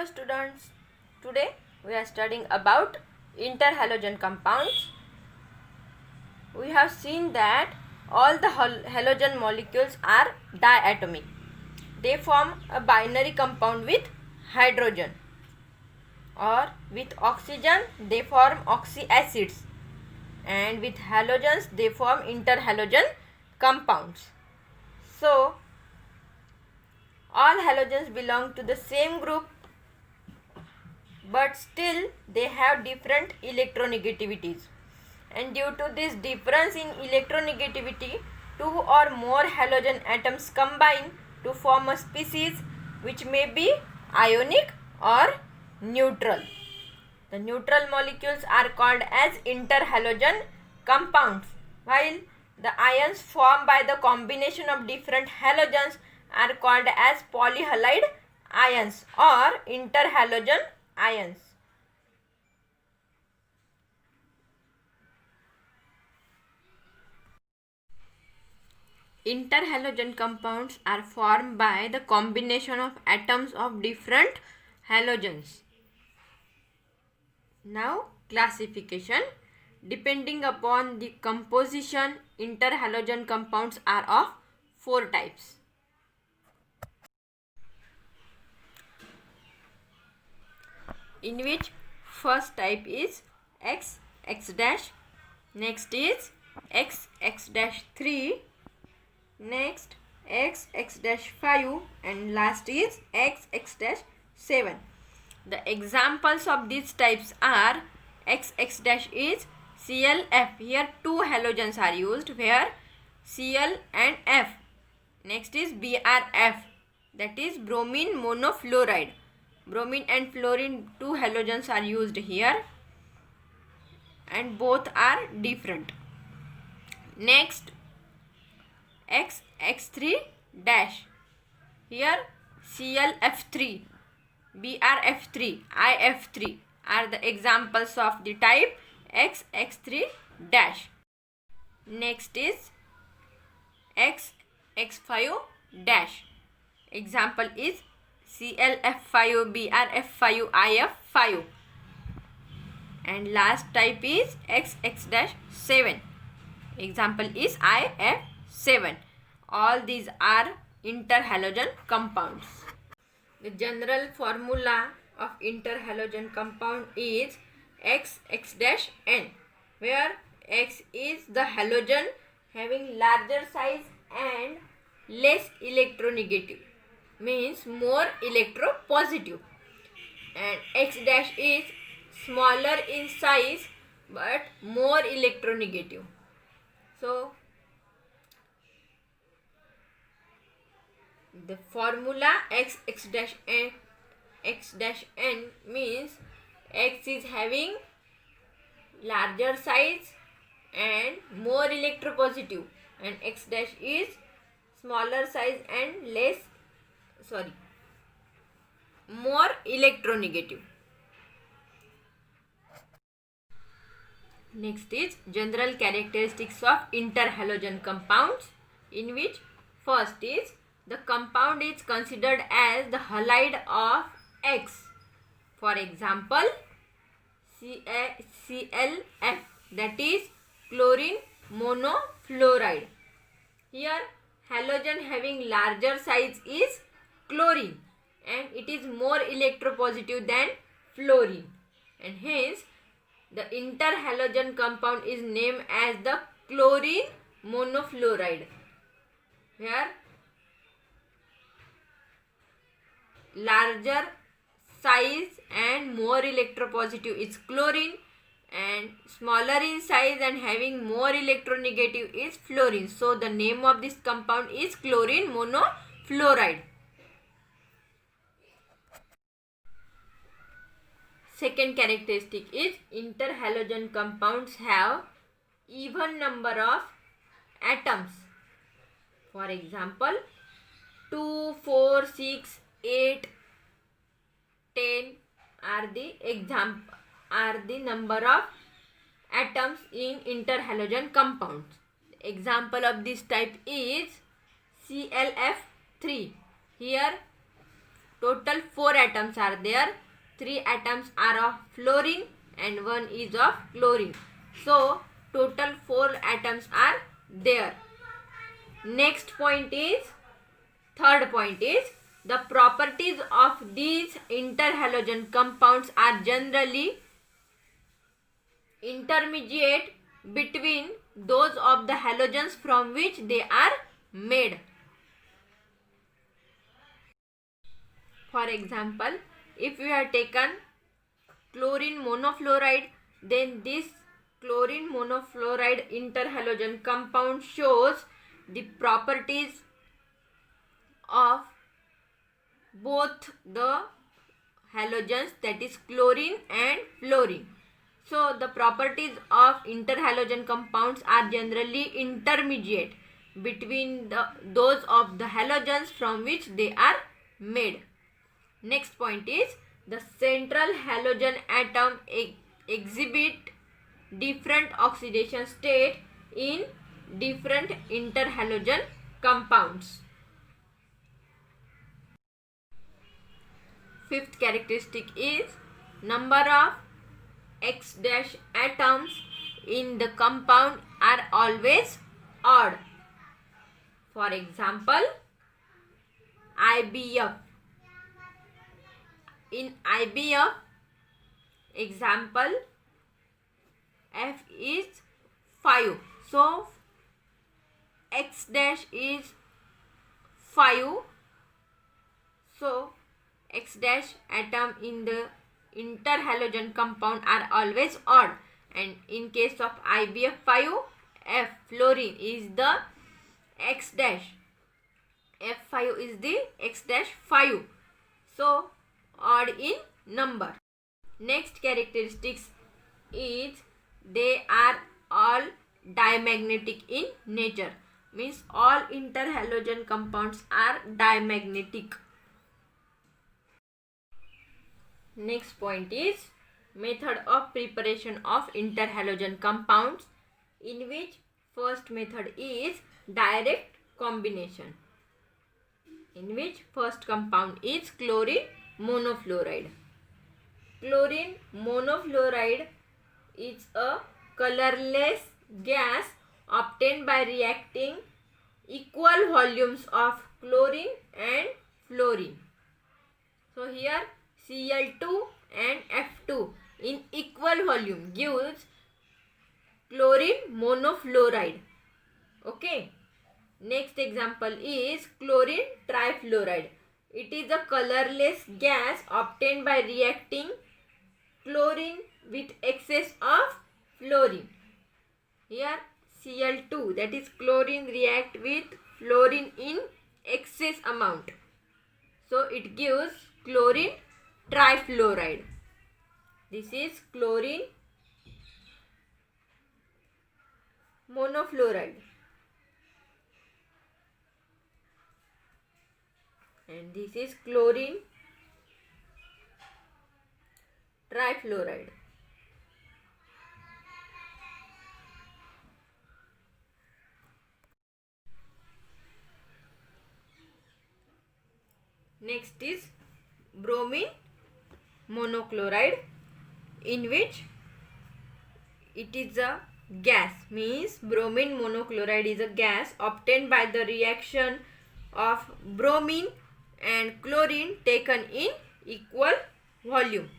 Hello students, today we are studying about interhalogen compounds. We have seen that all the halogen molecules are diatomic. They form a binary compound with hydrogen, or with oxygen they form oxyacids, and with halogens they form interhalogen compounds. So all halogens belong to the same group, but still they have different electronegativities, and due to this difference in electronegativity, two or more halogen atoms combine to form a species which may be ionic or neutral. The neutral molecules are called as interhalogen compounds, while the ions formed by the combination of different halogens are called as polyhalide ions or interhalogen ions. Interhalogen compounds are formed by the combination of atoms of different halogens. Now, classification. Depending upon the composition, interhalogen compounds are of 4 types. In which first type is X, X dash, next is X, X dash 3, next X, X dash 5, and last is X, X dash 7. The examples of these types are X, X dash is ClF. Here two halogens are used, where Cl and F. Next is BrF, that is bromine monofluoride. Bromine and fluorine, two halogens are used here, and both are different. Next, X, X3 dash. Here ClF3, BrF3, IF3 are the examples of the type X, X3 dash. Next is X, X5 dash. Example is ClF5, BrF5, IF5. And last type is X, X dash 7. Example is IF7. All these are interhalogen compounds. The general formula of interhalogen compound is X, X dash N, where X is the halogen having larger size and less electronegative, means more electropositive, and X dash is smaller in size but more electronegative. So the formula X, X dash N, X dash N means X is having larger size and more electropositive, and X dash is smaller size and more electronegative. Next is general characteristics of interhalogen compounds, in which first is the compound is considered as the halide of X. For example, ClF, that is chlorine monofluoride. Here halogen having larger size is chlorine, and it is more electropositive than fluorine, and hence the interhalogen compound is named as the chlorine monofluoride, where larger size and more electropositive is chlorine, and smaller in size and having more electronegative is fluorine. So the name of this compound is chlorine monofluoride. Second characteristic is interhalogen compounds have even number of atoms. For example, 2, 4, 6, 8, 10 are the number of atoms in interhalogen compounds. Example of this type is ClF3. Here total 4 atoms are there. 3 atoms are of fluorine and 1 is of chlorine. So total 4 atoms are there. Next point is, third point is, the properties of these interhalogen compounds are generally intermediate between those of the halogens from which they are made. For example, if we have taken chlorine monofluoride, then this chlorine monofluoride interhalogen compound shows the properties of both the halogens, that is chlorine and fluorine. So the properties of interhalogen compounds are generally intermediate between those of the halogens from which they are made. Next point is, the central halogen atom exhibit different oxidation state in different interhalogen compounds. Fifth characteristic is, number of X dash atoms in the compound are always odd. For example, IBF. In IBF, example, F is 5. So X dash is 5. So X dash atom in the interhalogen compound are always odd. And in case of IBF 5, F fluorine is the X dash. F5 is the X dash 5. So odd in number. Next characteristics is, they are all diamagnetic in nature. Means all interhalogen compounds are diamagnetic. Next point is, method of preparation of interhalogen compounds, in which first method is direct combination, in which first compound is chlorine monofluoride. Chlorine monofluoride is a colorless gas obtained by reacting equal volumes of chlorine and fluorine. So here Cl2 and F2 in equal volume gives chlorine monofluoride. Okay. Next example is chlorine trifluoride. It is a colorless gas obtained by reacting chlorine with excess of fluorine. Here Cl2, that is chlorine, react with fluorine in excess amount. So it gives chlorine trifluoride. This is chlorine monofluoride. And this is chlorine trifluoride. Next is bromine monochloride, in which it is a gas, means bromine monochloride is a gas obtained by the reaction of bromine and chlorine taken in equal volume.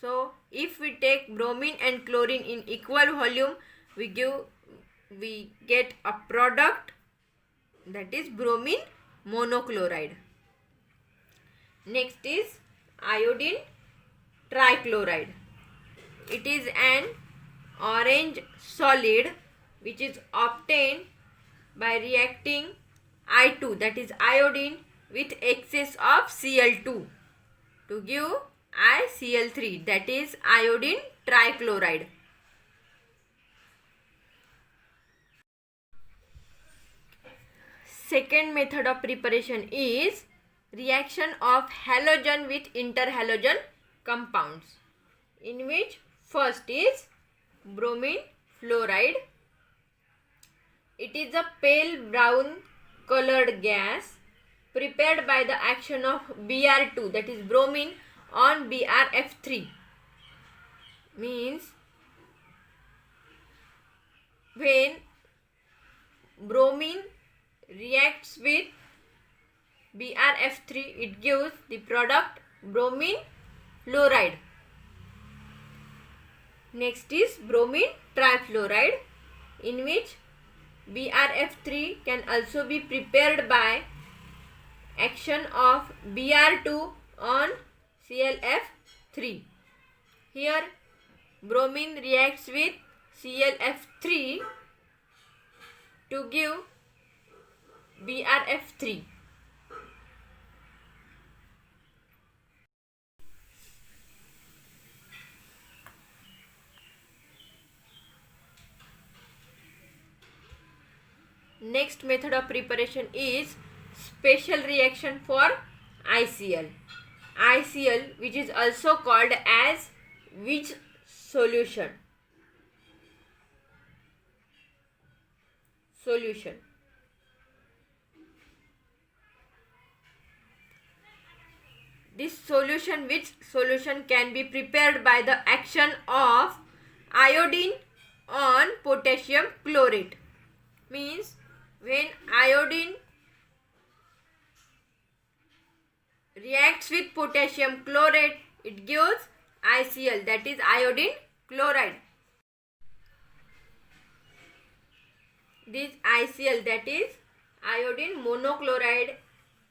So if we take bromine and chlorine in equal volume, we get a product, that is bromine monochloride. Next is iodine trichloride. It is an orange solid which is obtained by reacting I2, that is iodine, with excess of Cl2 to give ICl3, that is iodine trichloride. Second method of preparation is reaction of halogen with interhalogen compounds, in which first is bromine fluoride, It is a pale brown colored gas prepared by the action of Br2, that is bromine, on BrF3. Means when bromine reacts with BrF3, it gives the product bromine fluoride. Next is bromine trifluoride, in which BrF3 can also be prepared by action of Br2 on ClF3. Here bromine reacts with ClF3 to give BrF3. Next method of preparation is special reaction for ICl. ICl, which is also called as Wych solution. This solution, Wych solution, can be prepared by the action of iodine on potassium chlorate. Means when iodine reacts with potassium chlorate, it gives ICl, that is iodine chloride. This ICl, that is iodine monochloride,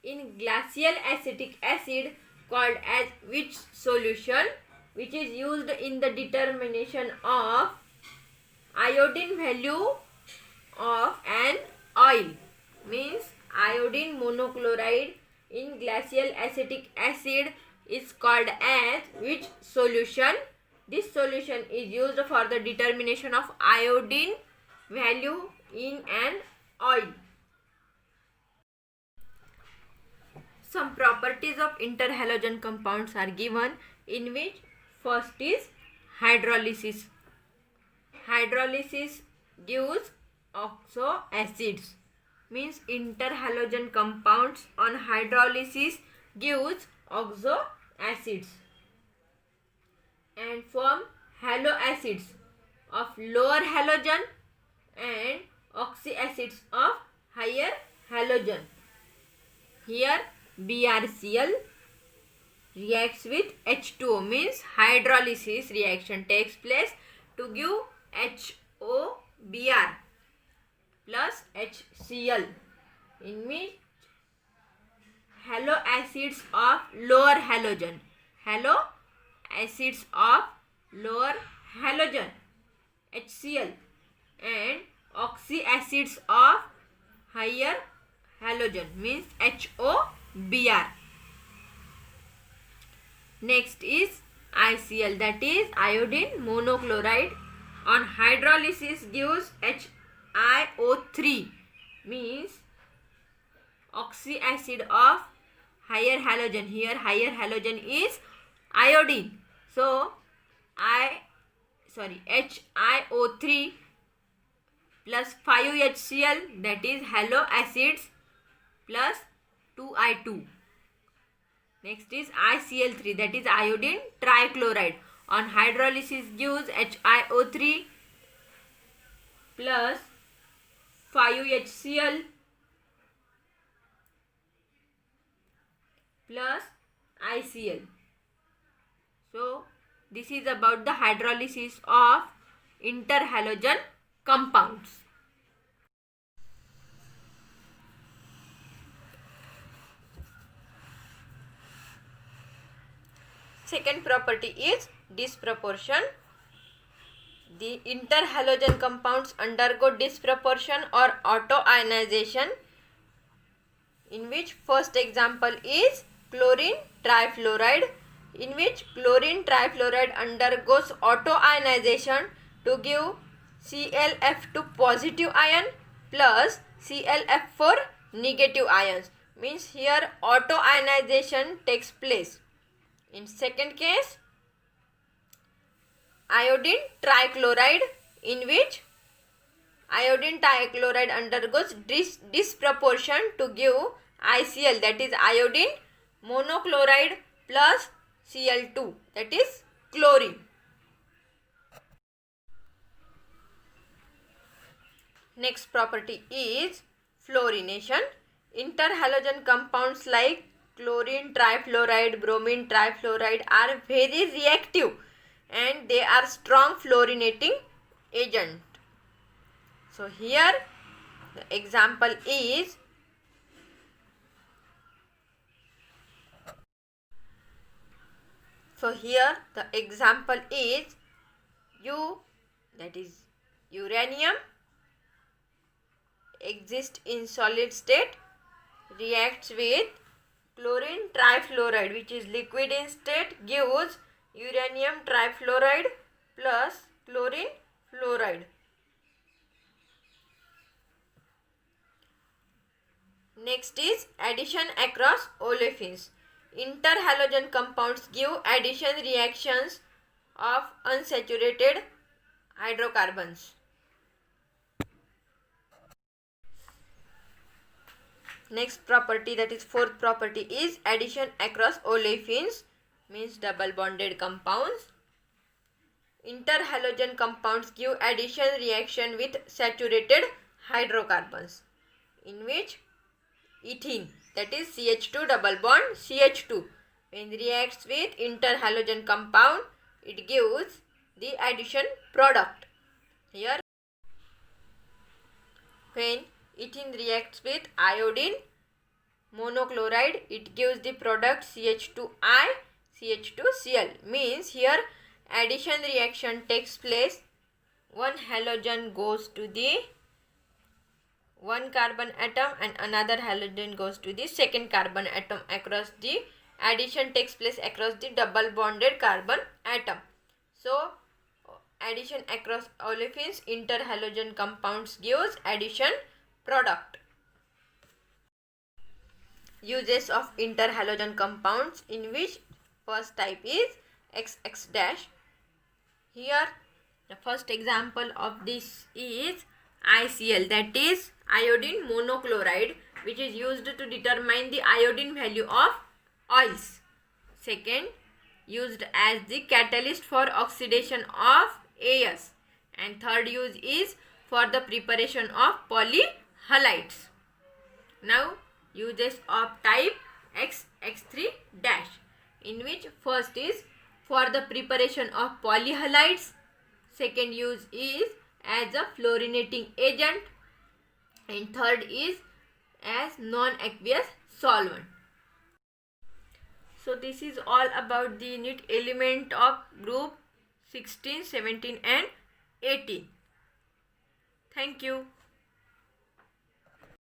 in glacial acetic acid, called as Wych solution, which is used in the determination of iodine value of an oil. Means iodine monochloride in glacial acetic acid is called as Wych solution. This solution is used for the determination of iodine value in an oil. Some properties of interhalogen compounds are given, in which first is hydrolysis. Hydrolysis gives oxo acids. Means interhalogen compounds on hydrolysis gives oxo acids and form haloacids of lower halogen and oxyacids of higher halogen. Here BrCl reacts with H2O, means hydrolysis reaction takes place to give HOBr plus HCl, in which haloacids of lower halogen, HCl, and oxyacids of higher halogen, means HOBr. Next is ICl, that is iodine monochloride, on hydrolysis gives HiO3, means oxyacid of higher halogen. Here higher halogen is iodine, so HiO3 plus 5HCl, that is haloacids, plus 2I2. Next is ICl3, that is iodine trichloride, on hydrolysis gives HiO3 plus 5HCl plus ICl. So this is about the hydrolysis of interhalogen compounds. Second property is disproportion. The interhalogen compounds undergo disproportion or autoionization, in which first example is chlorine trifluoride, in which chlorine trifluoride undergoes autoionization to give ClF2 positive ion plus ClF4 negative ions. Means here autoionization takes place. In second case, iodine trichloride, in which iodine trichloride undergoes disproportion to give ICl, that is iodine monochloride plus Cl2, that is chlorine. Next property is fluorination. Interhalogen compounds like chlorine trifluoride, bromine trifluoride are very reactive and they are strong fluorinating agent. So here the example is U, that is uranium, exists in solid state, reacts with chlorine trifluoride which is liquid in state, gives uranium trifluoride plus chlorine fluoride. Next is addition across olefins. Interhalogen compounds give addition reactions of unsaturated hydrocarbons. Next property, that is fourth property, is addition across olefins, means double bonded compounds. Interhalogen compounds give addition reaction with saturated hydrocarbons, in which ethene, that is CH2 double bond CH2, when reacts with interhalogen compound, it gives the addition product. Here, when ethene reacts with iodine monochloride, it gives the product CH2I CH2Cl, means here addition reaction takes place. One halogen goes to the one carbon atom and another halogen goes to the second carbon atom. Across the addition takes place across the double bonded carbon atom. So addition across olefins, interhalogen compounds gives addition product. Uses of interhalogen compounds, in which first type is XX dash. Here the first example of this is ICl, that is iodine monochloride, which is used to determine the iodine value of oils. Second, used as the catalyst for oxidation of AS. And third use is for the preparation of polyhalides. Now uses of type XX3 dash, in which first is for the preparation of polyhalides, second use is as a fluorinating agent, and third is as non-aqueous solvent. So this is all about the unit element of group 16, 17 and 18. Thank you.